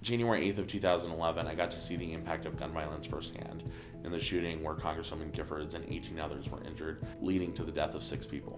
January 8th of 2011, I got to see the impact of gun violence firsthand in the shooting where Congresswoman Giffords and 18 others were injured, leading to the death of 6 people.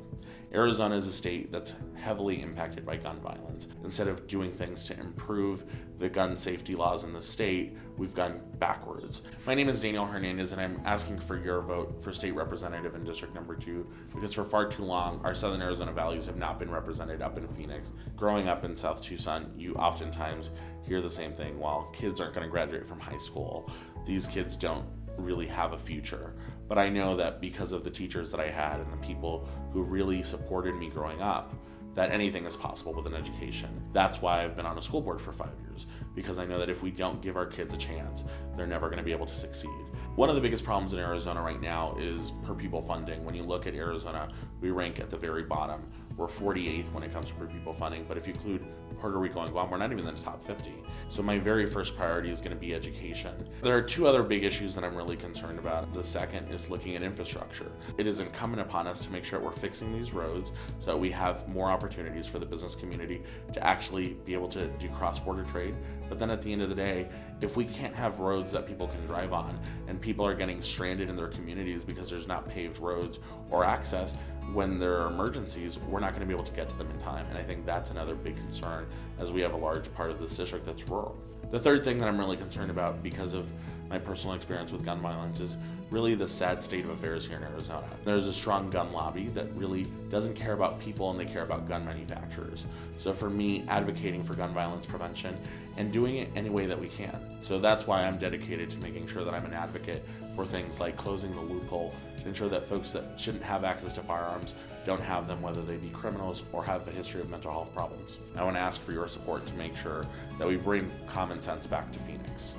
Arizona is a state that's heavily impacted by gun violence. Instead of doing things to improve the gun safety laws in the state, we've gone backwards. My name is Daniel Hernandez, and I'm asking for your vote for state representative in District Number 2 because for far too long, our Southern Arizona values have not been represented up in Phoenix. Growing up in South Tucson, you oftentimes hear the same thing. While kids aren't going to graduate from high school, these kids don't really have a future. But I know that because of the teachers that I had and the people who really supported me growing up, that anything is possible with an education. That's why I've been on a school board for 5 years, because I know that if we don't give our kids a chance, they're never going to be able to succeed. One of the biggest problems in Arizona right now is per pupil funding. When you look at Arizona, we rank at the very bottom. We're 48th when it comes to per pupil funding, but if you include Puerto Rico and Guam, we're not even in the top 50. So my very first priority is going to be education. There are 2 other big issues that I'm really concerned about. The second is looking at infrastructure. It is incumbent upon us to make sure we're fixing these roads so that we have more opportunities for the business community to actually be able to do cross-border trade. But then at the end of the day, if we can't have roads that people can drive on and people are getting stranded in their communities because there's not paved roads or access when there are emergencies, we're not going to be able to get to them in time. And I think that's another big concern as we have a large part of this district that's rural. The third thing that I'm really concerned about because of my personal experience with gun violence is really the sad state of affairs here in Arizona. There's a strong gun lobby that really doesn't care about people and they care about gun manufacturers. So for me, advocating for gun violence prevention and doing it any way that we can. So that's why I'm dedicated to making sure that I'm an advocate for things like closing the loophole to ensure that folks that shouldn't have access to firearms don't have them, whether they be criminals or have a history of mental health problems. I want to ask for your support to make sure that we bring common sense back to Phoenix.